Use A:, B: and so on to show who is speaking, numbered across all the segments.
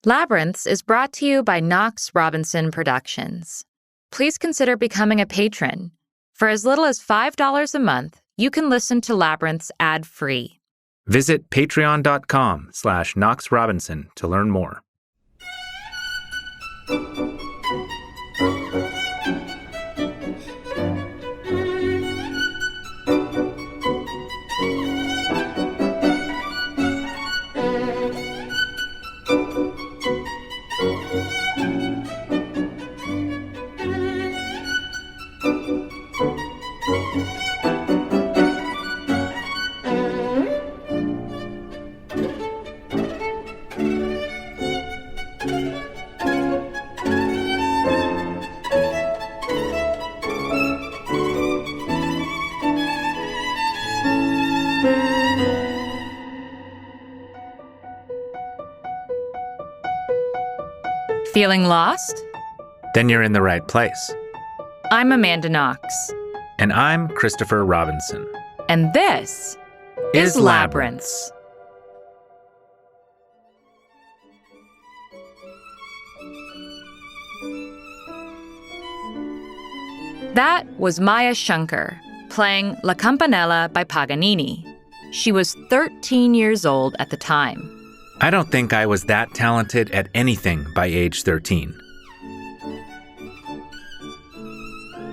A: Labyrinths is brought to you by Knox Robinson Productions. Please consider becoming a patron. For as little as $5 a month, you can listen to Labyrinths ad-free.
B: Visit patreon.com/Knox Robinson to learn more.
A: Feeling lost?
B: Then you're in the right place.
A: I'm Amanda Knox.
B: And I'm Christopher Robinson.
A: And this is Labyrinths. That was Maya Shankar playing La Campanella by Paganini. She was 13 years old at the time.
B: I don't think I was that talented at anything by age 13.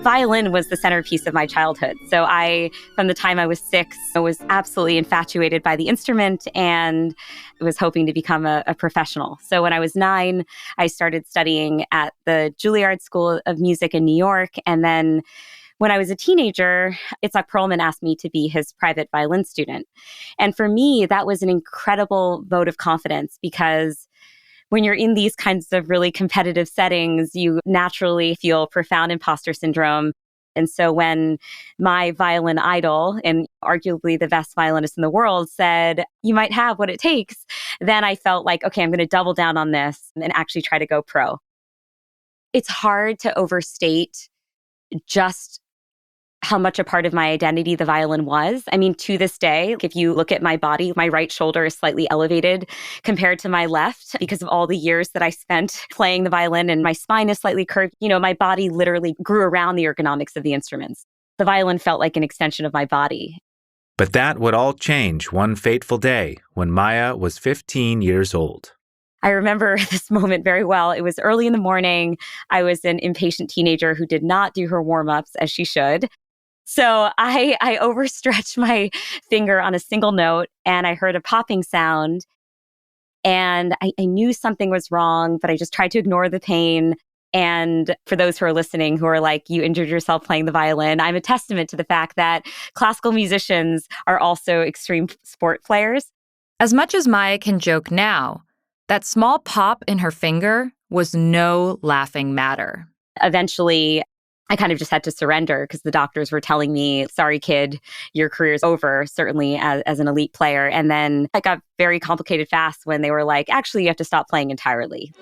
C: Violin was the centerpiece of my childhood. So from the time I was 6, I was absolutely infatuated by the instrument and was hoping to become a professional. So when I was 9, I started studying at the Juilliard School of Music in New York. And then when I was a teenager, Itzhak Perlman asked me to be his private violin student. And for me, that was an incredible vote of confidence because when you're in these kinds of really competitive settings, you naturally feel profound imposter syndrome. And so when my violin idol, and arguably the best violinist in the world, said, "You might have what it takes," then I felt like, okay, I'm going to double down on this and actually try to go pro. It's hard to overstate just how much a part of my identity the violin was. I mean, to this day, if you look at my body, my right shoulder is slightly elevated compared to my left because of all the years that I spent playing the violin, and my spine is slightly curved. You know, my body literally grew around the ergonomics of the instruments. The violin felt like an extension of my body.
B: But that would all change one fateful day when Maya was 15 years old.
C: I remember this moment very well. It was early in the morning. I was an impatient teenager who did not do her warm-ups as she should. So I overstretched my finger on a single note and I heard a popping sound. And I knew something was wrong, but I just tried to ignore the pain. And for those who are listening who are like, you injured yourself playing the violin, I'm a testament to the fact that classical musicians are also extreme sport players.
A: As much as Maya can joke now, that small pop in her finger was no laughing matter.
C: Eventually, I kind of just had to surrender because the doctors were telling me, sorry, kid, your career's over, certainly as an elite player. And then it got very complicated fast when they were like, actually, you have to stop playing entirely.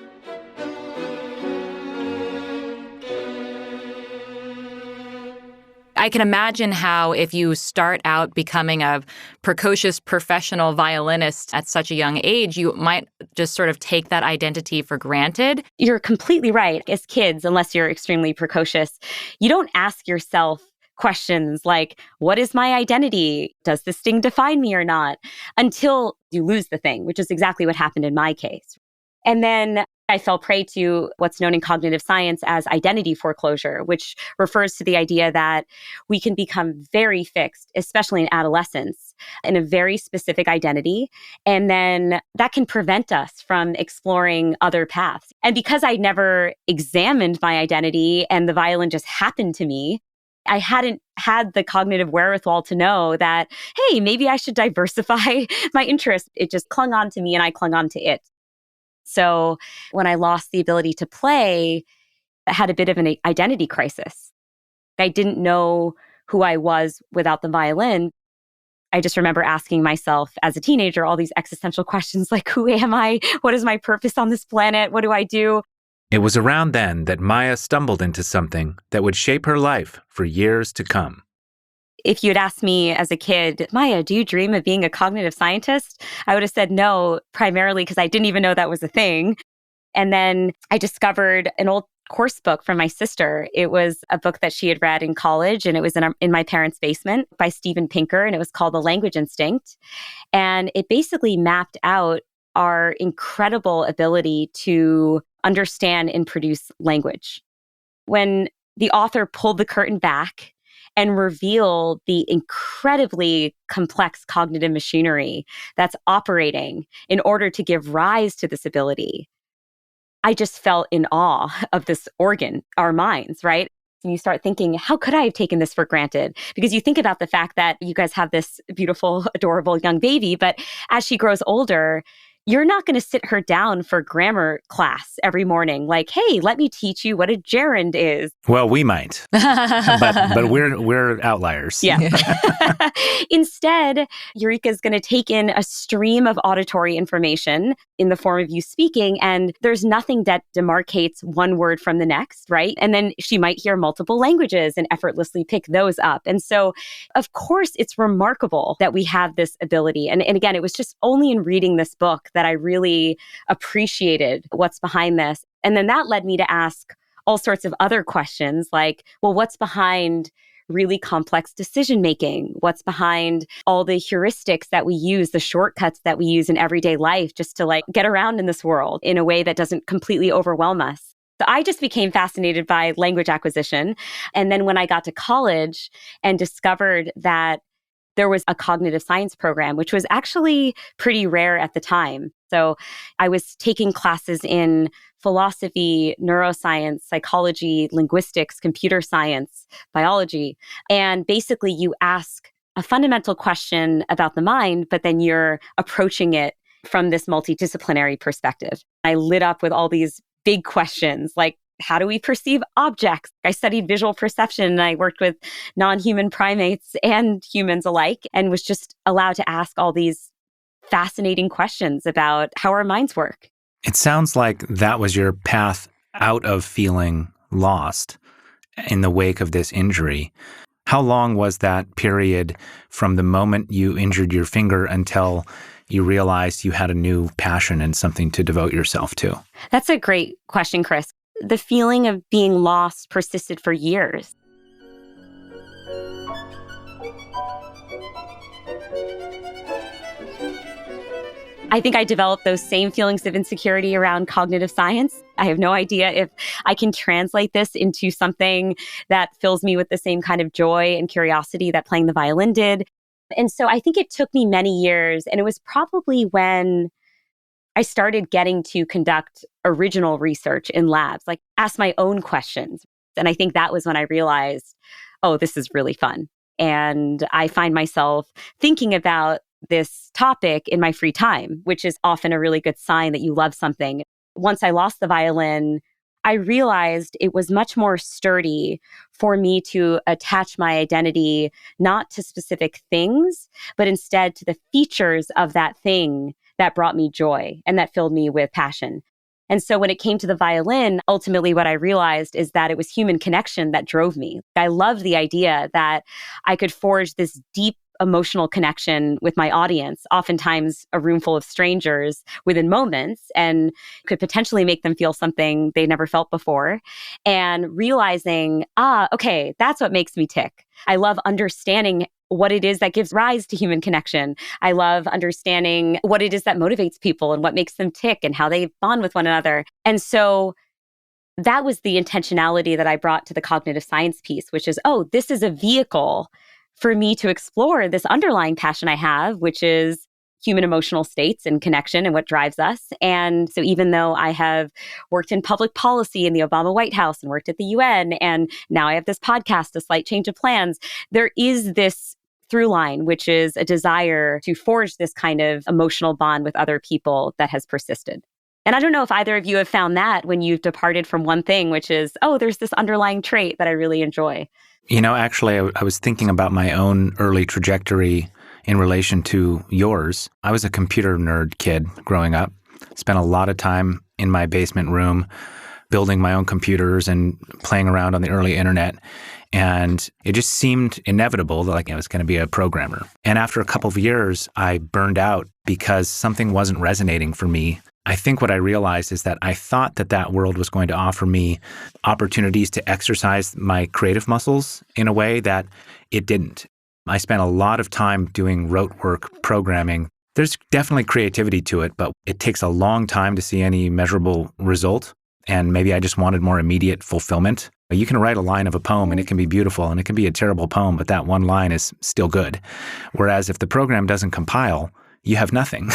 A: I can imagine how if you start out becoming a precocious professional violinist at such a young age, you might just sort of take that identity for granted.
C: You're completely right. As kids, unless you're extremely precocious, you don't ask yourself questions like, what is my identity? Does this thing define me or not? Until you lose the thing, which is exactly what happened in my case. And then I fell prey to what's known in cognitive science as identity foreclosure, which refers to the idea that we can become very fixed, especially in adolescence, in a very specific identity. And then that can prevent us from exploring other paths. And because I never examined my identity and the violin just happened to me, I hadn't had the cognitive wherewithal to know that, hey, maybe I should diversify my interests. It just clung on to me and I clung on to it. So when I lost the ability to play, I had a bit of an identity crisis. I didn't know who I was without the violin. I just remember asking myself as a teenager all these existential questions like, who am I? What is my purpose on this planet? What do I do?
B: It was around then that Maya stumbled into something that would shape her life for years to come.
C: If you'd asked me as a kid, Maya, do you dream of being a cognitive scientist? I would have said no, primarily because I didn't even know that was a thing. And then I discovered an old course book from my sister. It was a book that she had read in college, and it was in my parents' basement by Steven Pinker, and it was called The Language Instinct. And it basically mapped out our incredible ability to understand and produce language. When the author pulled the curtain back and revealed the incredibly complex cognitive machinery that's operating in order to give rise to this ability, I just felt in awe of this organ, our minds, right? And you start thinking, how could I have taken this for granted? Because you think about the fact that you guys have this beautiful, adorable young baby, but as she grows older, you're not going to sit her down for grammar class every morning. Like, hey, let me teach you what a gerund is.
B: Well, we might, but we're outliers.
C: Yeah. Instead, Eureka's going to take in a stream of auditory information in the form of you speaking, and there's nothing that demarcates one word from the next, right? And then she might hear multiple languages and effortlessly pick those up. And so, of course, it's remarkable that we have this ability. And again, it was just only in reading this book that I really appreciated what's behind this. And then that led me to ask all sorts of other questions like, well, what's behind really complex decision making? What's behind all the heuristics that we use, the shortcuts that we use in everyday life just to get around in this world in a way that doesn't completely overwhelm us? So I just became fascinated by language acquisition. And then when I got to college and discovered that there was a cognitive science program, which was actually pretty rare at the time. So I was taking classes in philosophy, neuroscience, psychology, linguistics, computer science, biology. And basically you ask a fundamental question about the mind, but then you're approaching it from this multidisciplinary perspective. I lit up with all these big questions like, how do we perceive objects? I studied visual perception and I worked with non-human primates and humans alike and was just allowed to ask all these fascinating questions about how our minds work.
B: It sounds like that was your path out of feeling lost in the wake of this injury. How long was that period from the moment you injured your finger until you realized you had a new passion and something to devote yourself to?
C: That's a great question, Chris. The feeling of being lost persisted for years. I think I developed those same feelings of insecurity around cognitive science. I have no idea if I can translate this into something that fills me with the same kind of joy and curiosity that playing the violin did. And so I think it took me many years, and it was probably when I started getting to conduct original research in labs, like ask my own questions. And I think that was when I realized, oh, this is really fun. And I find myself thinking about this topic in my free time, which is often a really good sign that you love something. Once I lost the violin, I realized it was much more sturdy for me to attach my identity not to specific things, but instead to the features of that thing that brought me joy and that filled me with passion. And so when it came to the violin, ultimately what I realized is that it was human connection that drove me. I loved the idea that I could forge this deep emotional connection with my audience, oftentimes a room full of strangers within moments, and could potentially make them feel something they never felt before. And realizing, okay, that's what makes me tick. I love understanding what it is that gives rise to human connection. I love understanding what it is that motivates people and what makes them tick and how they bond with one another. And so that was the intentionality that I brought to the cognitive science piece, which is, this is a vehicle for me to explore this underlying passion I have, which is human emotional states and connection and what drives us. And so even though I have worked in public policy in the Obama White House and worked at the UN, and now I have this podcast, A Slight Change of Plans, there is this through line, which is a desire to forge this kind of emotional bond with other people that has persisted. And I don't know if either of you have found that when you've departed from one thing, which is, there's this underlying trait that I really enjoy.
B: You know, actually, I was thinking about my own early trajectory in relation to yours. I was a computer nerd kid growing up, spent a lot of time in my basement room building my own computers and playing around on the early internet. And it just seemed inevitable that I was going to be a programmer. And after a couple of years, I burned out because something wasn't resonating for me I think what I realized is that I thought that that world was going to offer me opportunities to exercise my creative muscles in a way that it didn't. I spent a lot of time doing rote work programming. There's definitely creativity to it, but it takes a long time to see any measurable result. And maybe I just wanted more immediate fulfillment. You can write a line of a poem and it can be beautiful and it can be a terrible poem, but that one line is still good. Whereas if the program doesn't compile, you have nothing.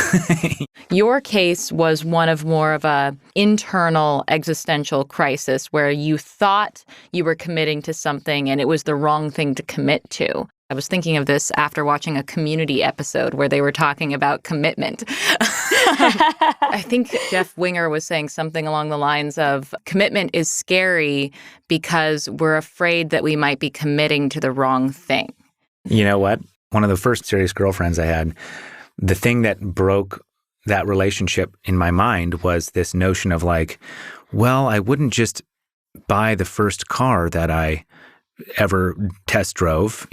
A: Your case was one of more of a internal existential crisis where you thought you were committing to something and it was the wrong thing to commit to. I was thinking of this after watching a Community episode where they were talking about commitment. I think Jeff Winger was saying something along the lines of commitment is scary because we're afraid that we might be committing to the wrong thing.
B: You know what? One of the first serious girlfriends I had, the thing that broke that relationship in my mind was this notion of like, well, I wouldn't just buy the first car that I ever test drove,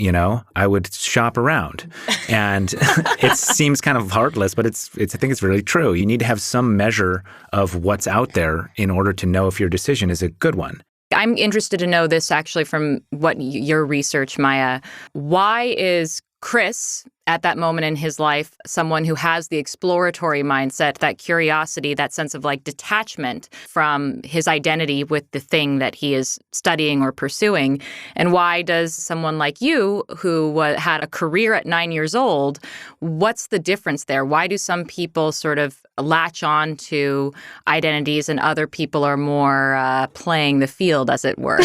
B: I would shop around. And it seems kind of heartless, but it's I think it's really true. You need to have some measure of what's out there in order to know if your decision is a good one.
A: I'm interested to know this actually from what your research, Maya. Why is Chris, at that moment in his life, someone who has the exploratory mindset, that curiosity, that sense of like detachment from his identity with the thing that he is studying or pursuing? And why does someone like you, who had a career at 9 years old, what's the difference there? Why do some people sort of latch on to identities and other people are more playing the field, as it were?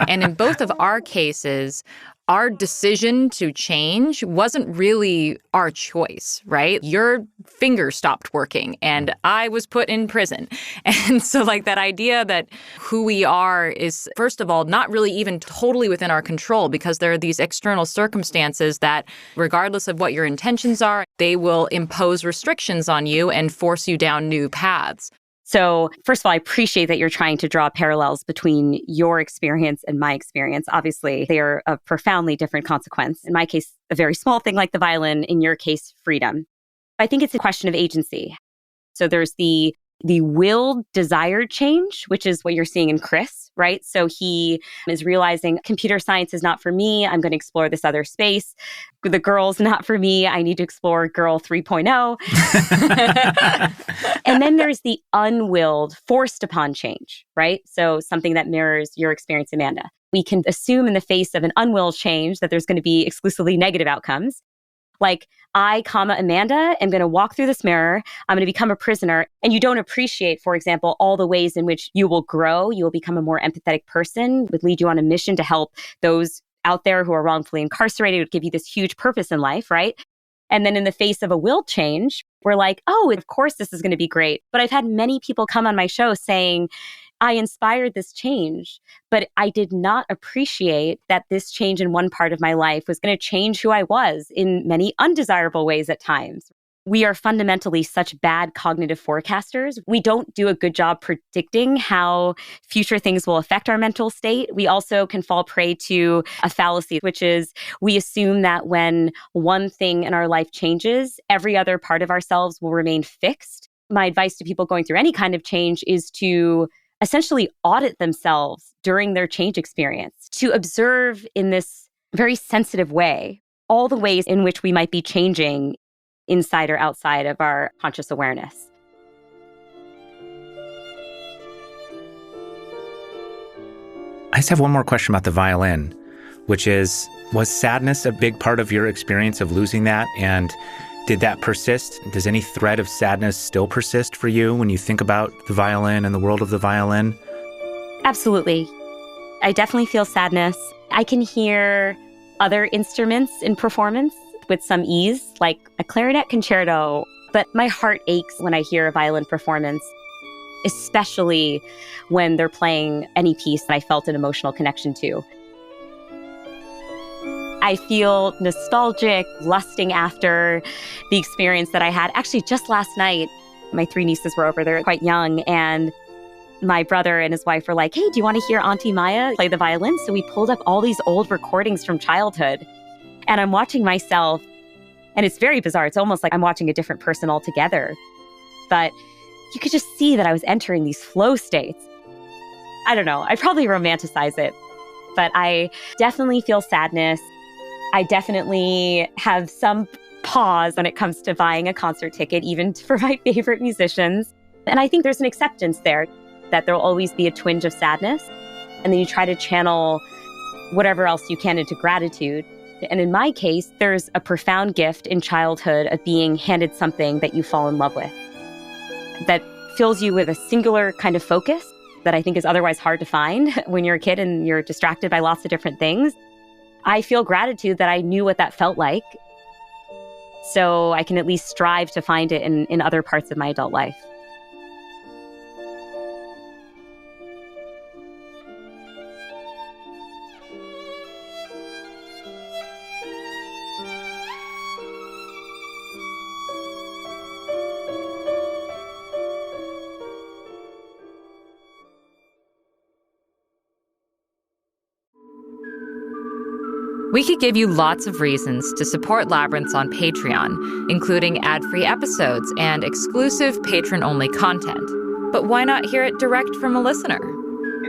A: And in both of our cases, our decision to change wasn't really our choice, right? Your finger stopped working and I was put in prison. And so like that idea that who we are is, first of all, not really even totally within our control because there are these external circumstances that, regardless of what your intentions are, they will impose restrictions on you and force you down new paths.
C: So first of all, I appreciate that you're trying to draw parallels between your experience and my experience. Obviously, they are of profoundly different consequence. In my case, a very small thing like the violin. In your case, freedom. I think it's a question of agency. So there's the willed, desired change, which is what you're seeing in Chris, right? So he is realizing computer science is not for me. I'm going to explore this other space. The girl's not for me. I need to explore girl 3.0. And then there's the unwilled, forced upon change, right? So something that mirrors your experience, Amanda. We can assume in the face of an unwilled change that there's going to be exclusively negative outcomes. Like, I, Amanda, am going to walk through this mirror. I'm going to become a prisoner. And you don't appreciate, for example, all the ways in which you will grow. You will become a more empathetic person, would lead you on a mission to help those out there who are wrongfully incarcerated, would give you this huge purpose in life, right? And then in the face of a will change, we're like, oh, of course, this is going to be great. But I've had many people come on my show saying, I inspired this change, but I did not appreciate that this change in one part of my life was going to change who I was in many undesirable ways at times. We are fundamentally such bad cognitive forecasters. We don't do a good job predicting how future things will affect our mental state. We also can fall prey to a fallacy, which is we assume that when one thing in our life changes, every other part of ourselves will remain fixed. My advice to people going through any kind of change is to essentially audit themselves during their change experience, to observe in this very sensitive way all the ways in which we might be changing inside or outside of our conscious awareness.
B: I just have one more question about the violin, which is, was sadness a big part of your experience of losing that? And did that persist? Does any thread of sadness still persist for you when you think about the violin and the world of the violin?
C: Absolutely. I definitely feel sadness. I can hear other instruments in performance with some ease, like a clarinet concerto, but my heart aches when I hear a violin performance, especially when they're playing any piece that I felt an emotional connection to. I feel nostalgic, lusting after the experience that I had. Actually, just last night, my 3 nieces were over. They're quite young, and my brother and his wife were like, hey, do you want to hear Auntie Maya play the violin? So we pulled up all these old recordings from childhood. And I'm watching myself And it's very bizarre. It's almost like I'm watching a different person altogether. But you could just see that I was entering these flow states. I don't know. I probably romanticize it, but I definitely feel sadness. I definitely have some pause when it comes to buying a concert ticket, even for my favorite musicians. And I think there's an acceptance there that there'll always be a twinge of sadness. And then you try to channel whatever else you can into gratitude. And in my case, there's a profound gift in childhood of being handed something that you fall in love with, that fills you with a singular kind of focus that I think is otherwise hard to find when you're a kid and you're distracted by lots of different things. I feel gratitude that I knew what that felt like, so I can at least strive to find it in other parts of my adult life.
A: We could give you lots of reasons to support Labyrinths on Patreon, including ad-free episodes and exclusive patron-only content. But why not hear it direct from a listener?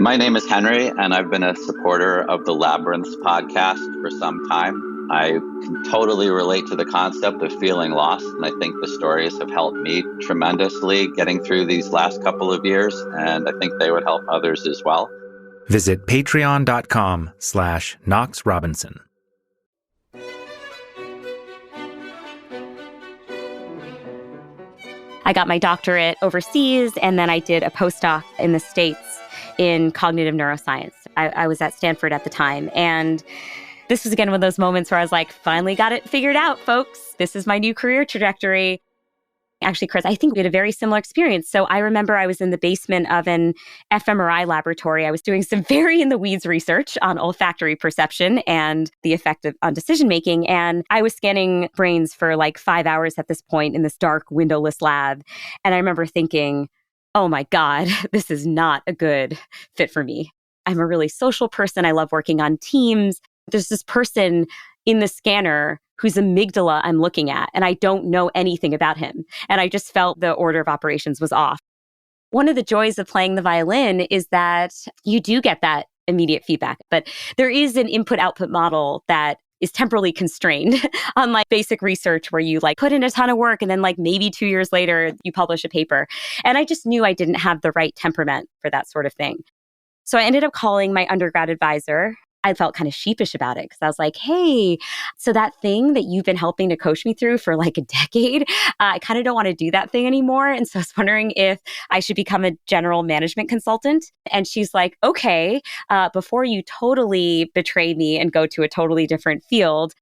D: My name is Henry, and I've been a supporter of the Labyrinths podcast for some time. I can totally relate to the concept of feeling lost, and I think the stories have helped me tremendously getting through these last couple of years, and I think they would help others as well.
B: Visit patreon.com/Knox Robinson.
C: I got my doctorate overseas, and then I did a postdoc in the States in cognitive neuroscience. I was at Stanford at the time. And this was, again, one of those moments where I was like, finally got it figured out, folks. This is my new career trajectory. Actually, Chris, I think we had a very similar experience. So I remember I was in the basement of an fMRI laboratory. I was doing some very in-the-weeds research on olfactory perception and the effect on decision-making. And I was scanning brains for like 5 hours at this point in this dark, windowless lab. And I remember thinking, oh my God, this is not a good fit for me. I'm a really social person. I love working on teams. There's this person in the scanner whose amygdala I'm looking at, and I don't know anything about him. And I just felt the order of operations was off. One of the joys of playing the violin is that you do get that immediate feedback, but there is an input-output model that is temporally constrained, unlike basic research where you like put in a ton of work and then like maybe 2 years later you publish a paper. And I just knew I didn't have the right temperament for that sort of thing. So I ended up calling my undergrad advisor. I felt kind of sheepish about it because I was like, hey, so that thing that you've been helping to coach me through for like a decade, I kind of don't want to do that thing anymore. And so I was wondering if I should become a general management consultant. And she's like, okay, before you totally betray me and go to a totally different field,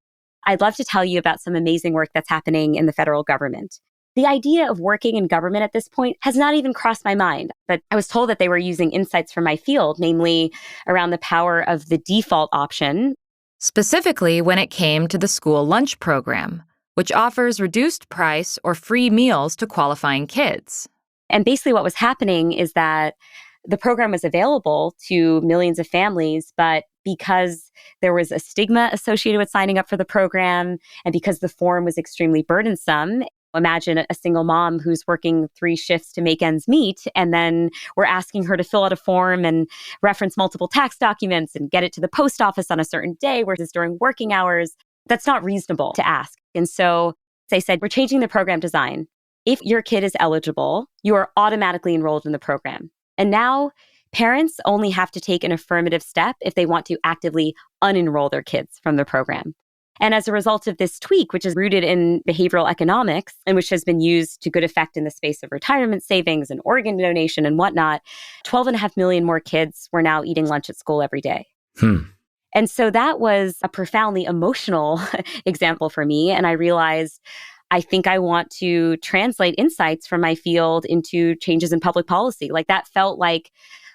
C: I'd love to tell you about some amazing work that's happening in the federal government. The idea of working in government at this point has not even crossed my mind, but I was told that they were using insights from my field, namely around the power of the default option.
A: Specifically when it came to the school lunch program, which offers reduced price or free meals to qualifying kids.
C: And basically what was happening is that the program was available to millions of families, but because there was a stigma associated with signing up for the program, and because the form was extremely burdensome. Imagine a single mom who's working 3 shifts to make ends meet, and then we're asking her to fill out a form and reference multiple tax documents and get it to the post office on a certain day, whereas during working hours. That's not reasonable to ask. And so they said, we're changing the program design. If your kid is eligible, you are automatically enrolled in the program. And now parents only have to take an affirmative step if they want to actively unenroll their kids from the program. And as a result of this tweak, which is rooted in behavioral economics and which has been used to good effect in the space of retirement savings and organ donation and whatnot, 12.5 million more kids were now eating lunch at school every day. And so that was a profoundly emotional example for me. And I realized I think I want to translate insights from my field into changes in public policy. Like that felt like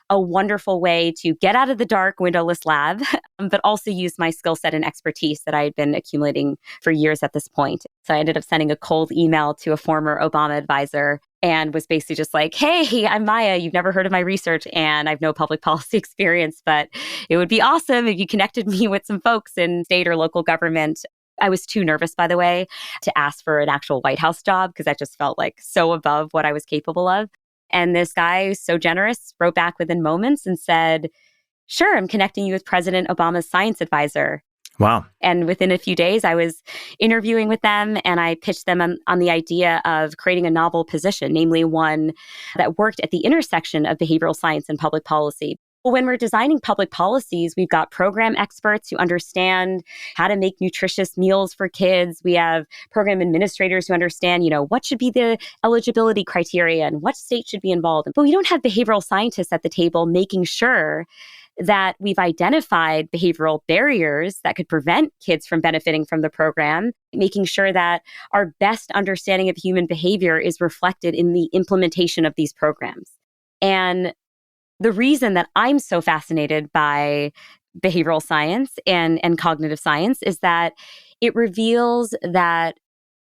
C: a wonderful way to get out of the dark windowless lab, but also use my skill set and expertise that I had been accumulating for years at this point. So I ended up sending a cold email to a former Obama advisor and was basically just like, hey, I'm Maya. You've never heard of my research and I have no public policy experience, but it would be awesome if you connected me with some folks in state or local government. I was too nervous, by the way, to ask for an actual White House job because that just felt like so above what I was capable of. And this guy, so generous, wrote back within moments and said, "Sure, I'm connecting you with President Obama's science advisor."
B: Wow.
C: And within a few days, I was interviewing with them and I pitched them on the idea of creating a novel position, namely one that worked at the intersection of behavioral science and public policy. Well, when we're designing public policies, we've got program experts who understand how to make nutritious meals for kids. We have program administrators who understand, what should be the eligibility criteria and what state should be involved. But we don't have behavioral scientists at the table making sure that we've identified behavioral barriers that could prevent kids from benefiting from the program, making sure that our best understanding of human behavior is reflected in the implementation of these programs. And the reason that I'm so fascinated by behavioral science and cognitive science is that it reveals that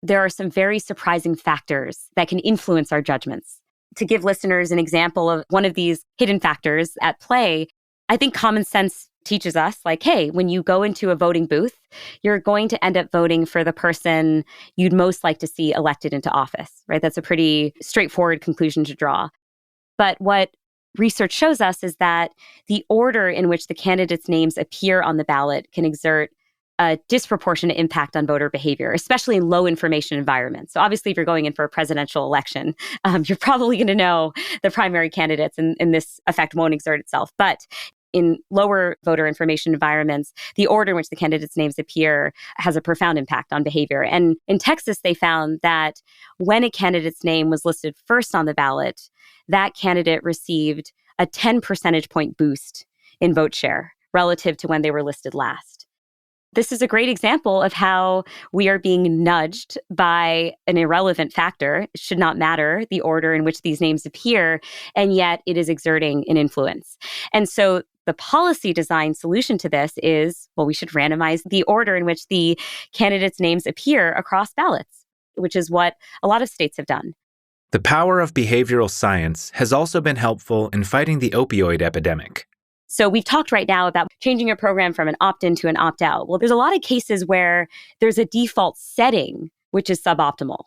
C: there are some very surprising factors that can influence our judgments. To give listeners an example of one of these hidden factors at play, I think common sense teaches us, like, hey, when you go into a voting booth, you're going to end up voting for the person you'd most like to see elected into office, right? That's a pretty straightforward conclusion to draw. But what research shows us is that the order in which the candidates' names appear on the ballot can exert a disproportionate impact on voter behavior, especially in low information environments. So obviously, if you're going in for a presidential election, you're probably going to know the primary candidates, and this effect won't exert itself. But in lower voter information environments, the order in which the candidates' names appear has a profound impact on behavior. And in Texas, they found that when a candidate's name was listed first on the ballot, that candidate received a 10 percentage point boost in vote share relative to when they were listed last. This is a great example of how we are being nudged by an irrelevant factor. It should not matter the order in which these names appear, and yet it is exerting an influence. And so the policy design solution to this is, well, we should randomize the order in which the candidates' names appear across ballots, which is what a lot of states have done.
B: The power of behavioral science has also been helpful in fighting the opioid epidemic.
C: So we've talked right now about changing a program from an opt-in to an opt-out. Well, there's a lot of cases where there's a default setting, which is suboptimal.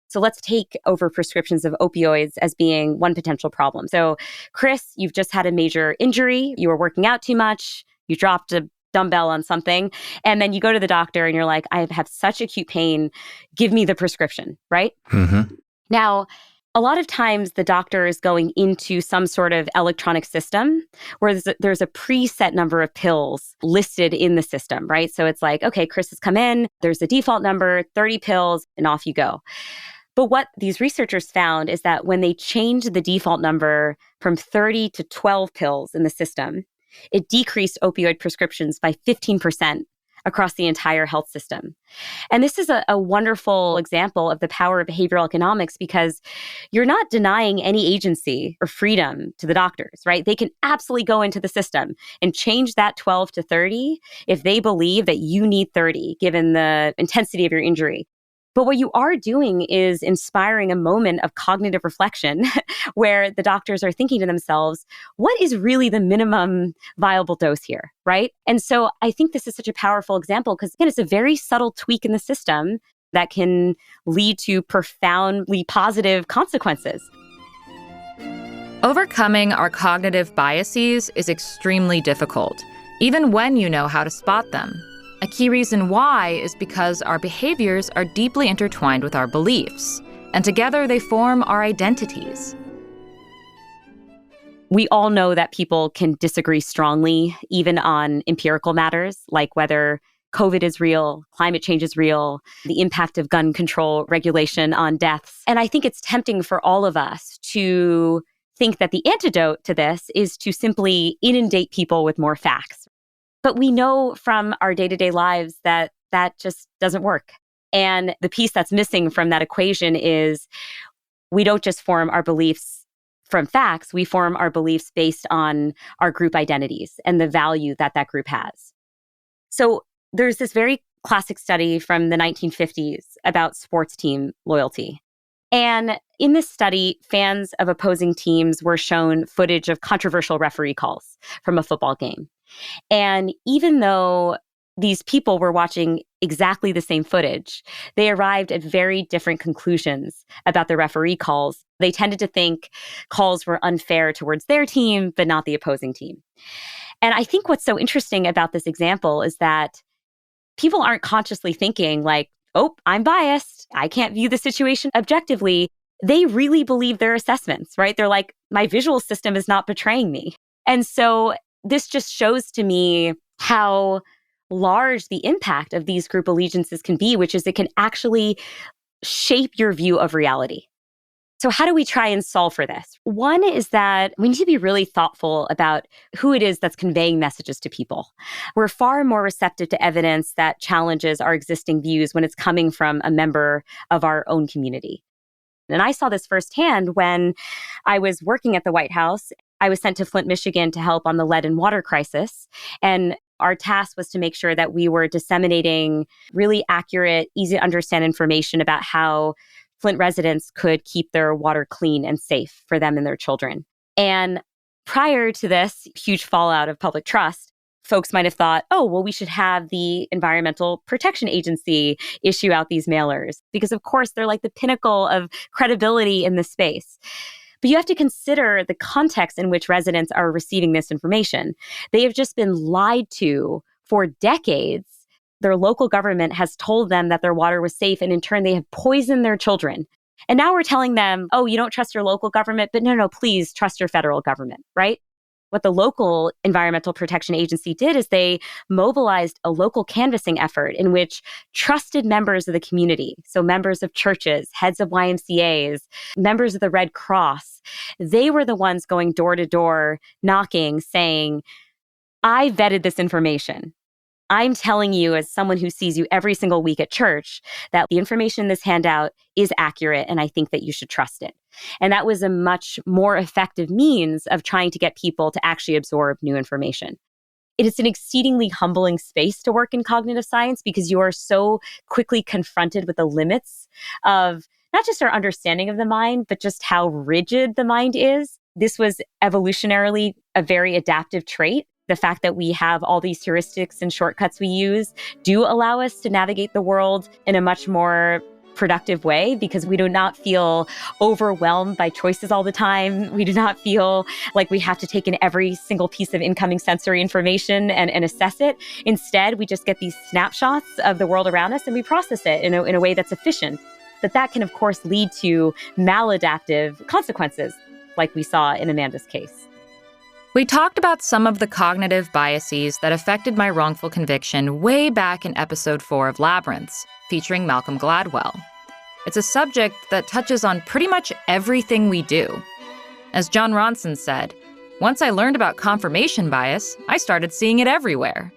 C: So let's take over prescriptions of opioids as being one potential problem. So Chris, you've just had a major injury. You were working out too much. You dropped a dumbbell on something. And then you go to the doctor and you're like, I have such acute pain. Give me the prescription, right?
B: Mm-hmm.
C: Now, a lot of times the doctor is going into some sort of electronic system where there's a preset number of pills listed in the system, right? So it's like, okay, Chris has come in, there's a default number, 30 pills, and off you go. But what these researchers found is that when they changed the default number from 30 to 12 pills in the system, it decreased opioid prescriptions by 15% across the entire health system. And this is a wonderful example of the power of behavioral economics because you're not denying any agency or freedom to the doctors, right? They can absolutely go into the system and change that 12 to 30 if they believe that you need 30, given the intensity of your injury. But what you are doing is inspiring a moment of cognitive reflection where the doctors are thinking to themselves, what is really the minimum viable dose here, right? And so I think this is such a powerful example because, again, it's a very subtle tweak in the system that can lead to profoundly positive consequences.
A: Overcoming our cognitive biases is extremely difficult, even when you know how to spot them. A key reason why is because our behaviors are deeply intertwined with our beliefs, and together they form our identities.
C: We all know that people can disagree strongly, even on empirical matters, like whether COVID is real, climate change is real, the impact of gun control regulation on deaths. And I think it's tempting for all of us to think that the antidote to this is to simply inundate people with more facts. But we know from our day-to-day lives that that just doesn't work. And the piece that's missing from that equation is we don't just form our beliefs from facts, we form our beliefs based on our group identities and the value that that group has. So there's this very classic study from the 1950s about sports team loyalty. And in this study, fans of opposing teams were shown footage of controversial referee calls from a football game. And even though these people were watching exactly the same footage. They arrived at very different conclusions about the referee calls. They tended to think calls were unfair towards their team, but not the opposing team. And I think what's so interesting about this example is that people aren't consciously thinking like, oh, I'm biased. I can't view the situation objectively. They really believe their assessments, right? They're like, my visual system is not betraying me. And so this just shows to me how large the impact of these group allegiances can be, which is it can actually shape your view of reality. So how do we try and solve for this? One is that we need to be really thoughtful about who it is that's conveying messages to people. We're far more receptive to evidence that challenges our existing views when it's coming from a member of our own community. And I saw this firsthand when I was working at the White House. I was sent to Flint, Michigan to help on the lead and water crisis. And our task was to make sure that we were disseminating really accurate, easy to understand information about how Flint residents could keep their water clean and safe for them and their children. And prior to this huge fallout of public trust, folks might have thought, oh, well, we should have the Environmental Protection Agency issue out these mailers because, of course, they're like the pinnacle of credibility in the space. But you have to consider the context in which residents are receiving this information. They have just been lied to for decades. Their local government has told them that their water was safe, and in turn, they have poisoned their children. And now we're telling them, oh, you don't trust your local government, but no, please trust your federal government, right? What the local Environmental Protection Agency did is they mobilized a local canvassing effort in which trusted members of the community, so members of churches, heads of YMCAs, members of the Red Cross, they were the ones going door to door, knocking, saying, I vetted this information. I'm telling you, as someone who sees you every single week at church, that the information in this handout is accurate, and I think that you should trust it. And that was a much more effective means of trying to get people to actually absorb new information. It is an exceedingly humbling space to work in cognitive science because you are so quickly confronted with the limits of not just our understanding of the mind, but just how rigid the mind is. This was evolutionarily a very adaptive trait. The fact that we have all these heuristics and shortcuts we use do allow us to navigate the world in a much more productive way because we do not feel overwhelmed by choices all the time. We do not feel like we have to take in every single piece of incoming sensory information and assess it. Instead, we just get these snapshots of the world around us and we process it in a way that's efficient. But that can, of course, lead to maladaptive consequences, like we saw in Amanda's case.
A: We talked about some of the cognitive biases that affected my wrongful conviction way back in episode 4 of Labyrinths, featuring Malcolm Gladwell. It's a subject that touches on pretty much everything we do. As John Ronson said, once I learned about confirmation bias, I started seeing it everywhere.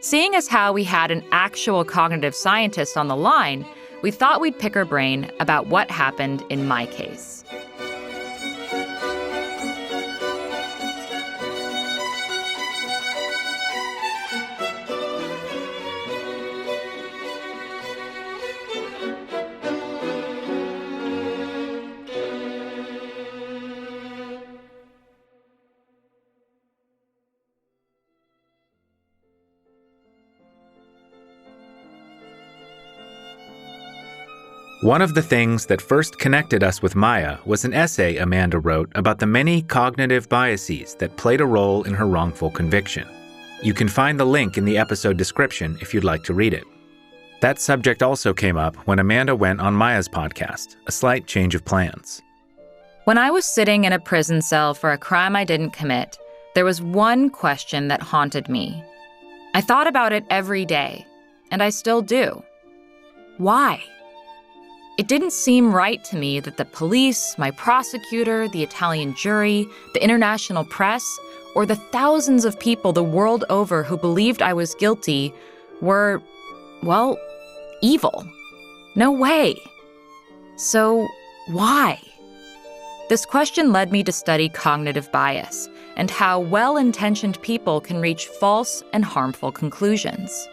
A: Seeing as how we had an actual cognitive scientist on the line, we thought we'd pick her brain about what happened in my case.
B: One of the things that first connected us with Maya was an essay Amanda wrote about the many cognitive biases that played a role in her wrongful conviction. You can find the link in the episode description if you'd like to read it. That subject also came up when Amanda went on Maya's podcast, A Slight Change of Plans.
A: When I was sitting in a prison cell for a crime I didn't commit, there was one question that haunted me. I thought about it every day, and I still do. Why? It didn't seem right to me that the police, my prosecutor, the Italian jury, the international press, or the thousands of people the world over who believed I was guilty were, well, evil. No way. So, why? This question led me to study cognitive bias and how well-intentioned people can reach false and harmful conclusions.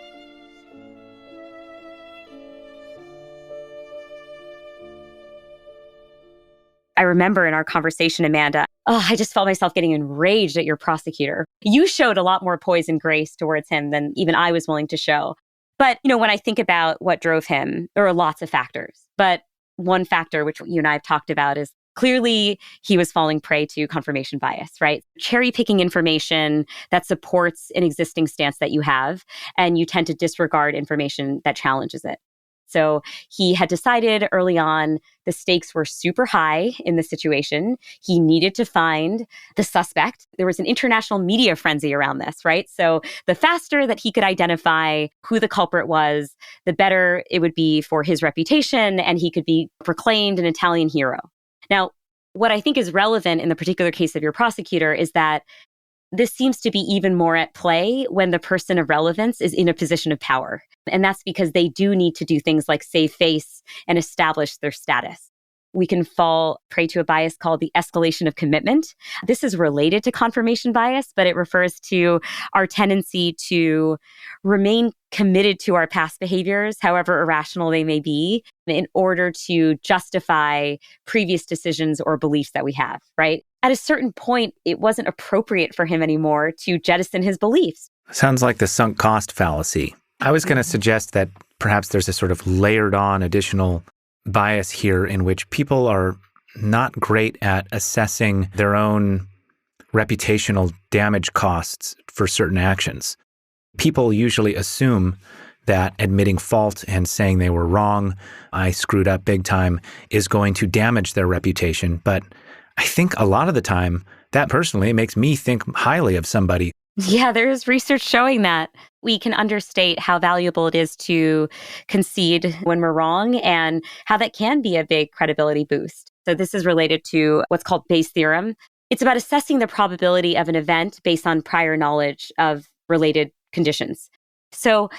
C: I remember in our conversation, Amanda, I just felt myself getting enraged at your prosecutor. You showed a lot more poise and grace towards him than even I was willing to show. But, when I think about what drove him, there are lots of factors. But one factor, which you and I have talked about, is clearly he was falling prey to confirmation bias, right? Cherry picking information that supports an existing stance that you have, and you tend to disregard information that challenges it. So he had decided early on the stakes were super high in the situation. He needed to find the suspect. There was an international media frenzy around this, right? So the faster that he could identify who the culprit was, the better it would be for his reputation, and he could be proclaimed an Italian hero. Now, what I think is relevant in the particular case of your prosecutor is that this seems to be even more at play when the person of relevance is in a position of power. And that's because they do need to do things like save face and establish their status. We can fall prey to a bias called the escalation of commitment. This is related to confirmation bias, but it refers to our tendency to remain committed to our past behaviors, however irrational they may be, in order to justify previous decisions or beliefs that we have, right? At a certain point, it wasn't appropriate for him anymore to jettison his beliefs.
B: Sounds like the sunk cost fallacy. I was going to suggest that perhaps there's a sort of layered on additional bias here in which people are not great at assessing their own reputational damage costs for certain actions. People usually assume that admitting fault and saying they were wrong, I screwed up big time, is going to damage their reputation. But I think a lot of the time, that personally makes me think highly of somebody.
C: Yeah, there's research showing that. We can understate how valuable it is to concede when we're wrong and how that can be a big credibility boost. So this is related to what's called Bayes' theorem. It's about assessing the probability of an event based on prior knowledge of related conditions. So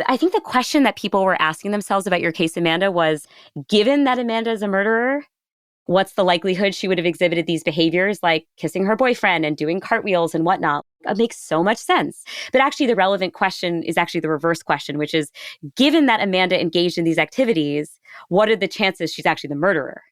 C: I think the question that people were asking themselves about your case, Amanda, was, given that Amanda is a murderer, what's the likelihood she would have exhibited these behaviors like kissing her boyfriend and doing cartwheels and whatnot? It makes so much sense. But actually, the relevant question is actually the reverse question, which is, given that Amanda engaged in these activities, what are the chances she's actually the murderer?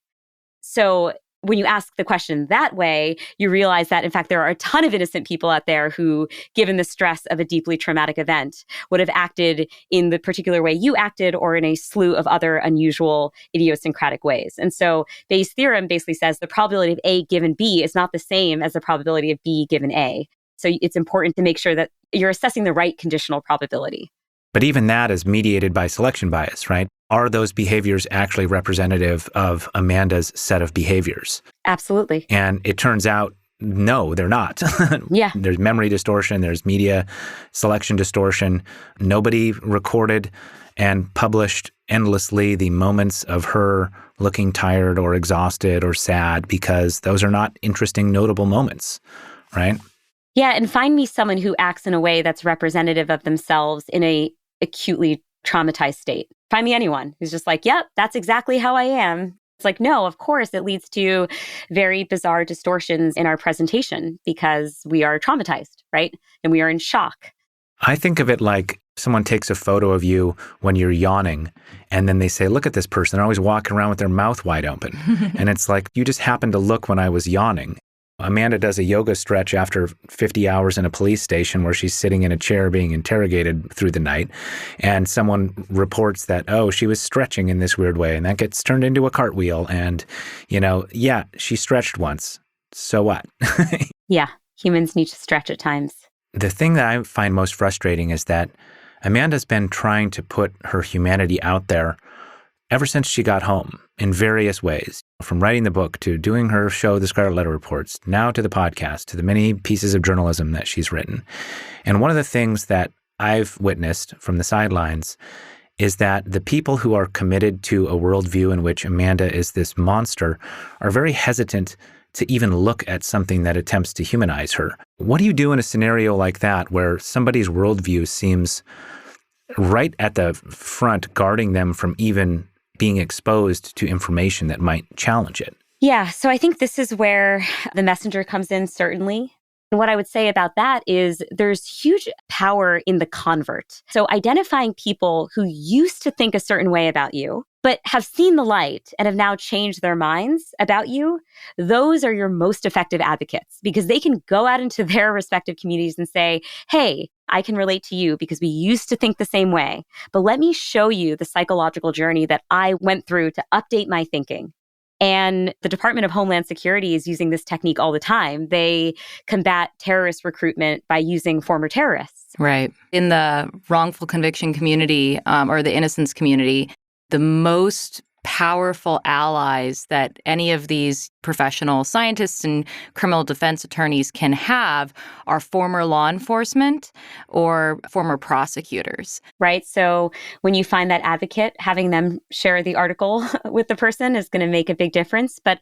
C: So when you ask the question that way, you realize that, in fact, there are a ton of innocent people out there who, given the stress of a deeply traumatic event, would have acted in the particular way you acted or in a slew of other unusual, idiosyncratic ways. And so Bayes' theorem basically says the probability of A given B is not the same as the probability of B given A. So it's important to make sure that you're assessing the right conditional probability.
B: But even that is mediated by selection bias, right? Are those behaviors actually representative of Amanda's set of behaviors?
C: Absolutely.
B: And it turns out, no, they're not.
C: Yeah.
B: There's memory distortion, there's media selection distortion. Nobody recorded and published endlessly the moments of her looking tired or exhausted or sad, because those are not interesting, notable moments, right?
C: Yeah, and find me someone who acts in a way that's representative of themselves in a acutely traumatized state. Find me anyone who's just like, yep, that's exactly how I am. It's like, no, of course, it leads to very bizarre distortions in our presentation because we are traumatized, right? And we are in shock.
B: I think of it like someone takes a photo of you when you're yawning, and then they say, look at this person. They're always walking around with their mouth wide open. And it's like, you just happened to look when I was yawning. Amanda does a yoga stretch after 50 hours in a police station where she's sitting in a chair being interrogated through the night. And someone reports that, oh, she was stretching in this weird way. And that gets turned into a cartwheel. And, yeah, she stretched once. So what?
C: Yeah, humans need to stretch at times.
B: The thing that I find most frustrating is that Amanda's been trying to put her humanity out there ever since she got home in various ways, from writing the book to doing her show, The Scarlet Letter Reports, now to the podcast, to the many pieces of journalism that she's written. And one of the things that I've witnessed from the sidelines is that the people who are committed to a worldview in which Amanda is this monster are very hesitant to even look at something that attempts to humanize her. What do you do in a scenario like that where somebody's worldview seems right at the front, guarding them from even being exposed to information that might challenge it?
C: Yeah, so I think this is where the messenger comes in, certainly. And what I would say about that is there's huge power in the convert. So identifying people who used to think a certain way about you, but have seen the light and have now changed their minds about you, those are your most effective advocates because they can go out into their respective communities and say, hey, I can relate to you because we used to think the same way, but let me show you the psychological journey that I went through to update my thinking. And the Department of Homeland Security is using this technique all the time. They combat terrorist recruitment by using former terrorists.
A: Right. In the wrongful conviction community or the innocence community, the most powerful allies that any of these professional scientists and criminal defense attorneys can have are former law enforcement or former prosecutors.
C: Right. So when you find that advocate, having them share the article with the person is going to make a big difference. But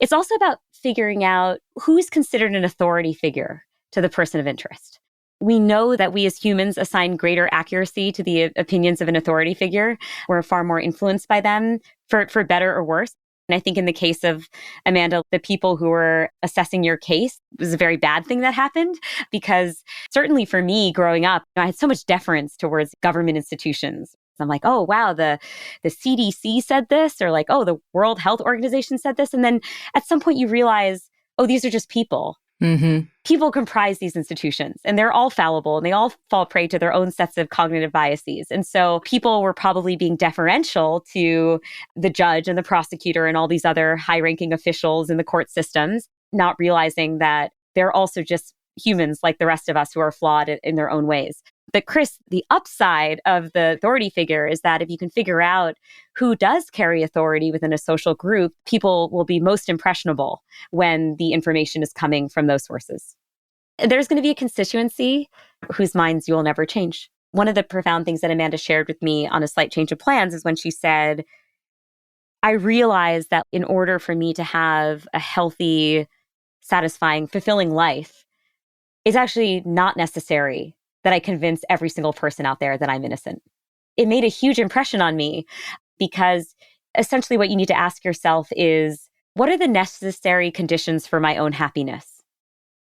C: it's also about figuring out who's considered an authority figure to the person of interest. We know that we as humans assign greater accuracy to the opinions of an authority figure. We're far more influenced by them for better or worse. And I think in the case of Amanda, the people who were assessing your case was a very bad thing that happened because certainly for me growing up, I had so much deference towards government institutions. I'm like, oh, wow, the CDC said this, or like, oh, the World Health Organization said this. And then at some point you realize, oh, these are just people.
A: Mm-hmm.
C: People comprise these institutions and they're all fallible and they all fall prey to their own sets of cognitive biases. And so people were probably being deferential to the judge and the prosecutor and all these other high-ranking officials in the court systems, not realizing that they're also just humans like the rest of us who are flawed in their own ways. But Chris, the upside of the authority figure is that if you can figure out who does carry authority within a social group, people will be most impressionable when the information is coming from those sources. There's going to be a constituency whose minds you will never change. One of the profound things that Amanda shared with me on a slight change of plans is when she said, I realized that in order for me to have a healthy, satisfying, fulfilling life, it's actually not necessary that I convince every single person out there that I'm innocent. It made a huge impression on me because essentially what you need to ask yourself is, what are the necessary conditions for my own happiness?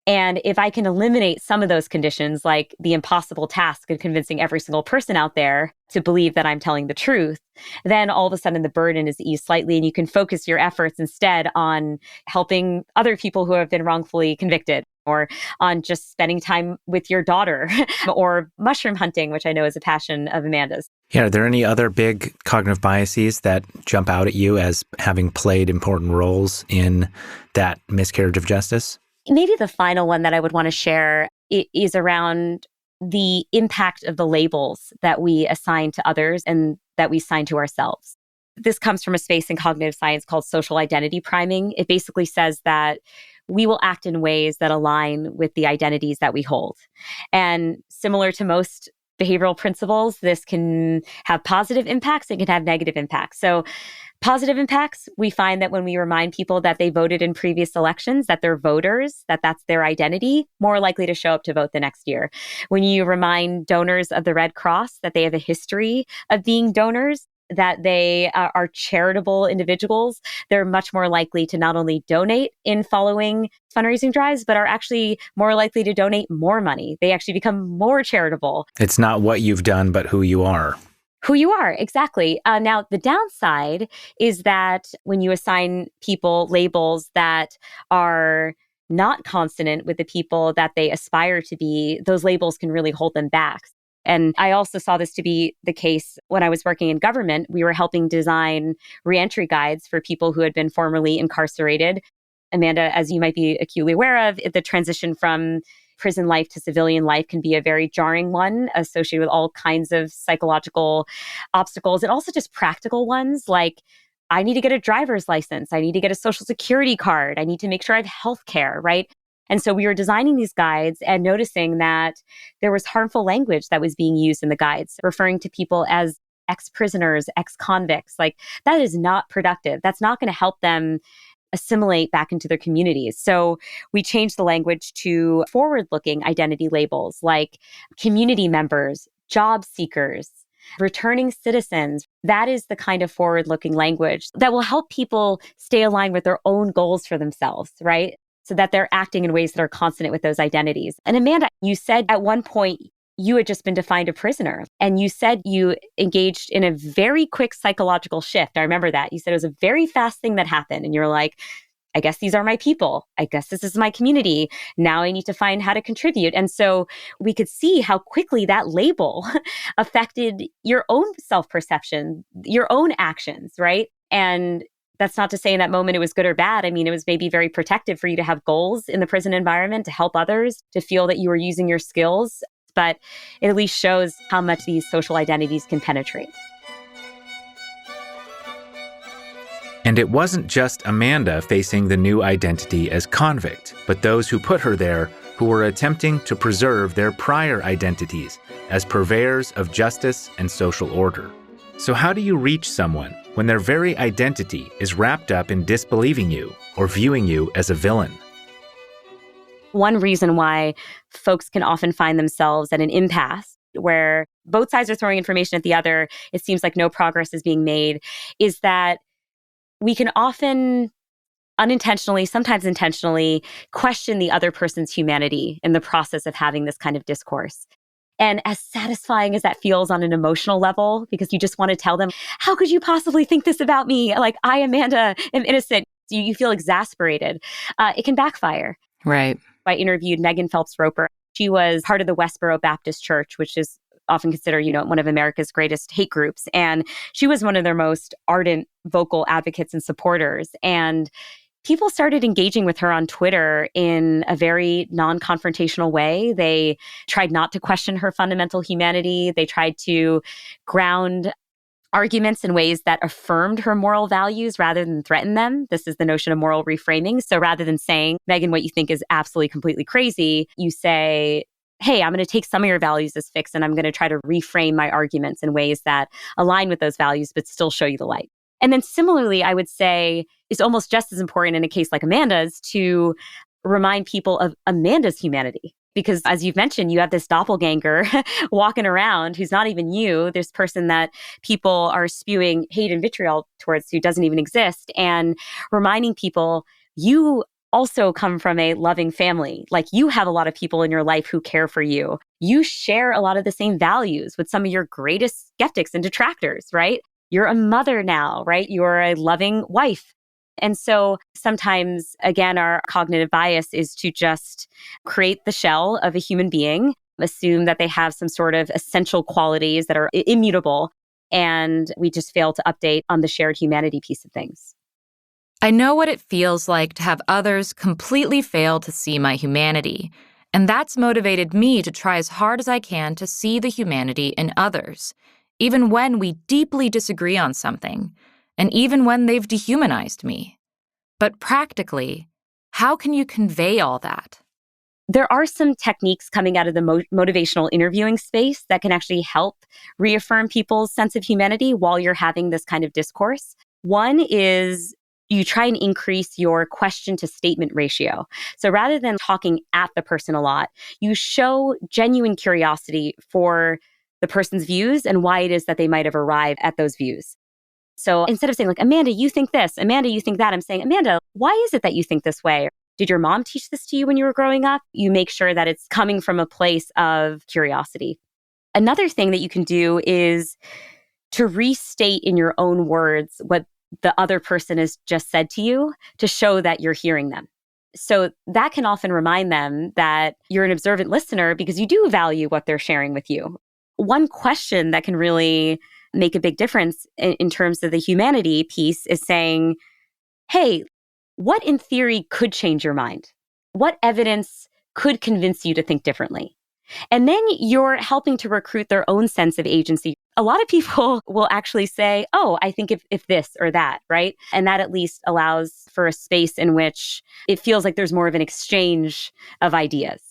C: And if I can eliminate some of those conditions, like the impossible task of convincing every single person out there to believe that I'm telling the truth, then all of a sudden the burden is eased slightly and you can focus your efforts instead on helping other people who have been wrongfully convicted, or on just spending time with your daughter or mushroom hunting, which I know is a passion of Amanda's.
B: Yeah, are there any other big cognitive biases that jump out at you as having played important roles in that miscarriage of justice?
C: Maybe the final one that I would want to share is around the impact of the labels that we assign to others and that we assign to ourselves. This comes from a space in cognitive science called social identity priming. It basically says that we will act in ways that align with the identities that we hold. And similar to most behavioral principles, this can have positive impacts, it can have negative impacts. So positive impacts, we find that when we remind people that they voted in previous elections, that they're voters, that that's their identity, more likely to show up to vote the next year. When you remind donors of the Red Cross that they have a history of being donors, that they are charitable individuals, they're much more likely to not only donate in following fundraising drives, but are actually more likely to donate more money. They actually become more charitable.
B: It's not what you've done, but who you are.
C: Who you are, exactly. Now, the downside is that when you assign people labels that are not consonant with the people that they aspire to be, those labels can really hold them back. And I also saw this to be the case when I was working in government. We were helping design reentry guides for people who had been formerly incarcerated. Amanda, as you might be acutely aware of, the transition from prison life to civilian life can be a very jarring one associated with all kinds of psychological obstacles and also just practical ones like, I need to get a driver's license. I need to get a social security card. I need to make sure I have health care, right? And so we were designing these guides and noticing that there was harmful language that was being used in the guides, referring to people as ex-prisoners, ex-convicts. Like, that is not productive. That's not going to help them assimilate back into their communities. So we changed the language to forward-looking identity labels like community members, job seekers, returning citizens. That is the kind of forward-looking language that will help people stay aligned with their own goals for themselves, right? so that they're acting in ways that are consonant with those identities. And Amanda, you said at one point you had just been defined a prisoner, and you said you engaged in a very quick psychological shift. I remember that. You said it was a very fast thing that happened, and you're like, I guess these are my people. I guess this is my community. Now I need to find how to contribute. And so we could see how quickly that label affected your own self-perception, your own actions, right? And that's not to say in that moment it was good or bad. I mean, it was maybe very protective for you to have goals in the prison environment, to help others, to feel that you were using your skills. But it at least shows how much these social identities can penetrate.
B: And it wasn't just Amanda facing the new identity as convict, but those who put her there who were attempting to preserve their prior identities as purveyors of justice and social order. So how do you reach someone when their very identity is wrapped up in disbelieving you or viewing you as a villain?
C: One reason why folks can often find themselves at an impasse where both sides are throwing information at the other, it seems like no progress is being made, is that we can often unintentionally, sometimes intentionally, question the other person's humanity in the process of having this kind of discourse. And as satisfying as that feels on an emotional level, because you just want to tell them, how could you possibly think this about me? Like, I, Amanda, am innocent. You feel exasperated. It can backfire.
A: Right.
C: I interviewed Megan Phelps Roper. She was part of the Westboro Baptist Church, which is often considered, one of America's greatest hate groups. And she was one of their most ardent vocal advocates and supporters. And people started engaging with her on Twitter in a very non-confrontational way. They tried not to question her fundamental humanity. They tried to ground arguments in ways that affirmed her moral values rather than threaten them. This is the notion of moral reframing. So rather than saying, Megan, what you think is absolutely completely crazy, you say, hey, I'm going to take some of your values as fixed and I'm going to try to reframe my arguments in ways that align with those values, but still show you the light. And then similarly, I would say it's almost just as important in a case like Amanda's to remind people of Amanda's humanity. Because as you've mentioned, you have this doppelganger walking around who's not even you, this person that people are spewing hate and vitriol towards who doesn't even exist, and reminding people, you also come from a loving family. Like, you have a lot of people in your life who care for you. You share a lot of the same values with some of your greatest skeptics and detractors, right? You're a mother now, right? You're a loving wife. And so sometimes, again, our cognitive bias is to just create the shell of a human being, assume that they have some sort of essential qualities that are immutable, and we just fail to update on the shared humanity piece of things.
A: I know what it feels like to have others completely fail to see my humanity, and that's motivated me to try as hard as I can to see the humanity in others, even when we deeply disagree on something, and even when they've dehumanized me. But practically, how can you convey all that?
C: There are some techniques coming out of the motivational interviewing space that can actually help reaffirm people's sense of humanity while you're having this kind of discourse. One is you try and increase your question to statement ratio. So rather than talking at the person a lot, you show genuine curiosity for the person's views and why it is that they might have arrived at those views. So instead of saying like, Amanda, you think this, Amanda, you think that, I'm saying, Amanda, why is it that you think this way? Did your mom teach this to you when you were growing up? You make sure that it's coming from a place of curiosity. Another thing that you can do is to restate in your own words what the other person has just said to you to show that you're hearing them. So that can often remind them that you're an observant listener because you do value what they're sharing with you. One question that can really make a big difference in terms of the humanity piece is saying, hey, what in theory could change your mind? What evidence could convince you to think differently? And then you're helping to recruit their own sense of agency. A lot of people will actually say, oh, I think if this or that, right? And that at least allows for a space in which it feels like there's more of an exchange of ideas.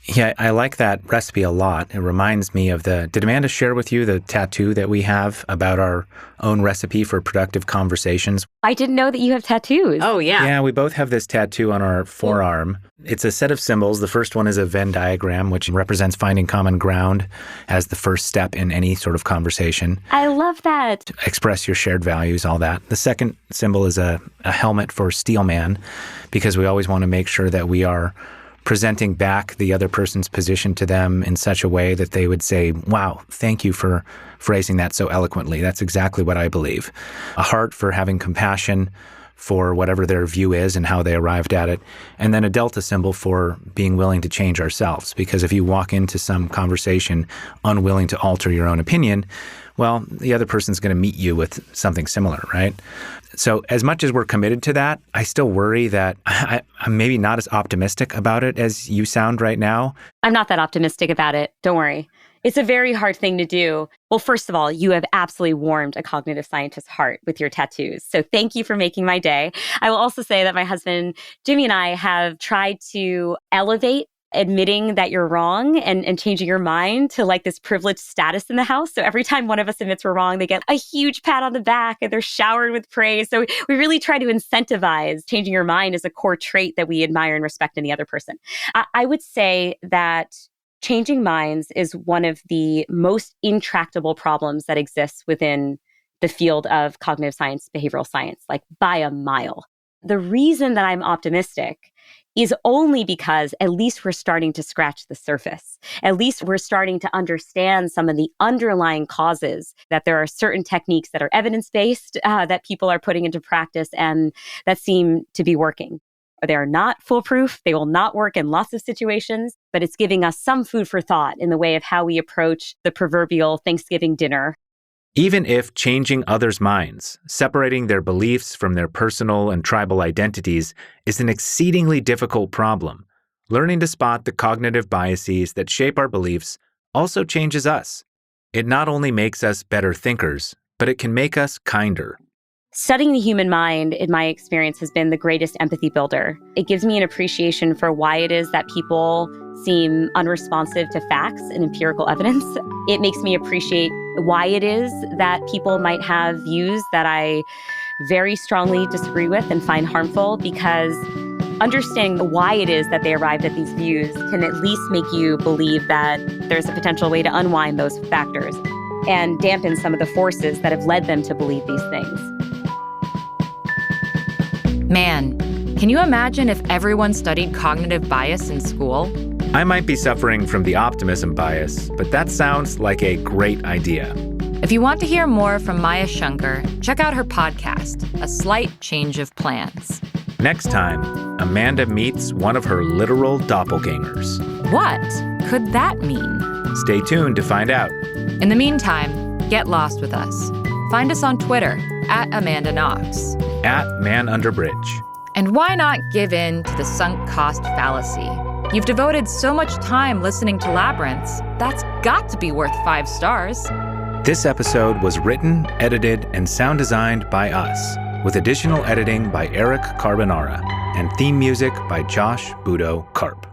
B: Yeah, I like that recipe a lot. It reminds me of did Amanda share with you the tattoo that we have about our own recipe for productive conversations?
C: I didn't know that you have tattoos.
A: Oh, yeah.
B: Yeah, we both have this tattoo on our forearm. It's a set of symbols. The first one is a Venn diagram, which represents finding common ground as the first step in any sort of conversation.
C: I love that.
B: Express your shared values, all that. The second symbol is a helmet for Steelman, because we always want to make sure that we are presenting back the other person's position to them in such a way that they would say, wow, thank you for phrasing that so eloquently. That's exactly what I believe. A heart for having compassion for whatever their view is and how they arrived at it. And then a delta symbol for being willing to change ourselves. Because if you walk into some conversation unwilling to alter your own opinion, well, the other person's going to meet you with something similar, right? So as much as we're committed to that, I still worry that I'm maybe not as optimistic about it as you sound right now.
C: I'm not that optimistic about it. Don't worry. It's a very hard thing to do. Well, first of all, you have absolutely warmed a cognitive scientist's heart with your tattoos. So thank you for making my day. I will also say that my husband, Jimmy, and I have tried to elevate admitting that you're wrong and changing your mind to like this privileged status in the house. So every time one of us admits we're wrong, they get a huge pat on the back and they're showered with praise. So we really try to incentivize changing your mind as a core trait that we admire and respect in the other person. I would say that changing minds is one of the most intractable problems that exists within the field of cognitive science, behavioral science, like by a mile. The reason that I'm optimistic is only because at least we're starting to scratch the surface. At least we're starting to understand some of the underlying causes, that there are certain techniques that are evidence-based that people are putting into practice and that seem to be working. They are not foolproof. They will not work in lots of situations, but it's giving us some food for thought in the way of how we approach the proverbial Thanksgiving dinner.
B: Even if changing others' minds, separating their beliefs from their personal and tribal identities, is an exceedingly difficult problem, learning to spot the cognitive biases that shape our beliefs also changes us. It not only makes us better thinkers, but it can make us kinder.
C: Studying the human mind, in my experience, has been the greatest empathy builder. It gives me an appreciation for why it is that people seem unresponsive to facts and empirical evidence. It makes me appreciate why it is that people might have views that I very strongly disagree with and find harmful, because understanding why it is that they arrived at these views can at least make you believe that there's a potential way to unwind those factors and dampen some of the forces that have led them to believe these things.
A: Man, can you imagine if everyone studied cognitive bias in school?
B: I might be suffering from the optimism bias, but that sounds like a great idea.
A: If you want to hear more from Maya Shankar, check out her podcast, A Slight Change of Plans.
B: Next time, Amanda meets one of her literal doppelgangers.
A: What could that mean?
B: Stay tuned to find out.
A: In the meantime, get lost with us. Find us on Twitter @AmandaKnox.
B: @ManUnderBridge.
A: And why not give in to the sunk cost fallacy? You've devoted so much time listening to Labyrinths, that's got to be worth 5 stars.
B: This episode was written, edited, and sound designed by us, with additional editing by Eric Carbonara and theme music by Josh Budo Karp.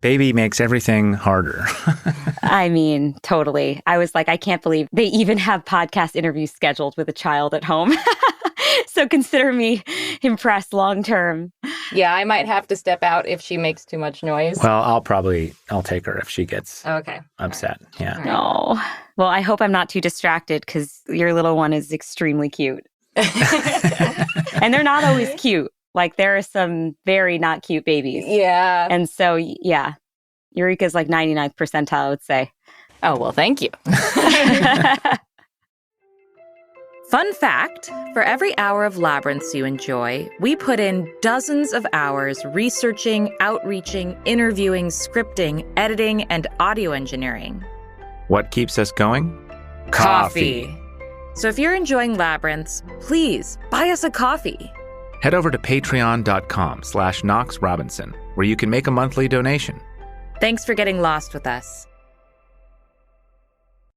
B: Baby makes everything harder.
C: I mean, totally. I was like, I can't believe they even have podcast interviews scheduled with a child at home. So consider me impressed long term.
A: Yeah, I might have to step out if she makes too much noise.
B: Well, I'll take her if she gets upset.
A: Right.
B: Yeah.
C: No. Well, I hope I'm not too distracted because your little one is extremely cute. And they're not always cute. Like, there are some very not cute babies.
A: Yeah.
C: And so, yeah, Eureka's like 99th percentile, I would say.
A: Oh, well, thank you. Fun fact, for every hour of Labyrinths you enjoy, we put in dozens of hours researching, outreaching, interviewing, scripting, editing, and audio engineering.
B: What keeps us going? Coffee.
A: So if you're enjoying Labyrinths, please buy us a coffee.
B: Head over to patreon.com/KnoxRobinson, where you can make a monthly donation.
A: Thanks for getting lost with us.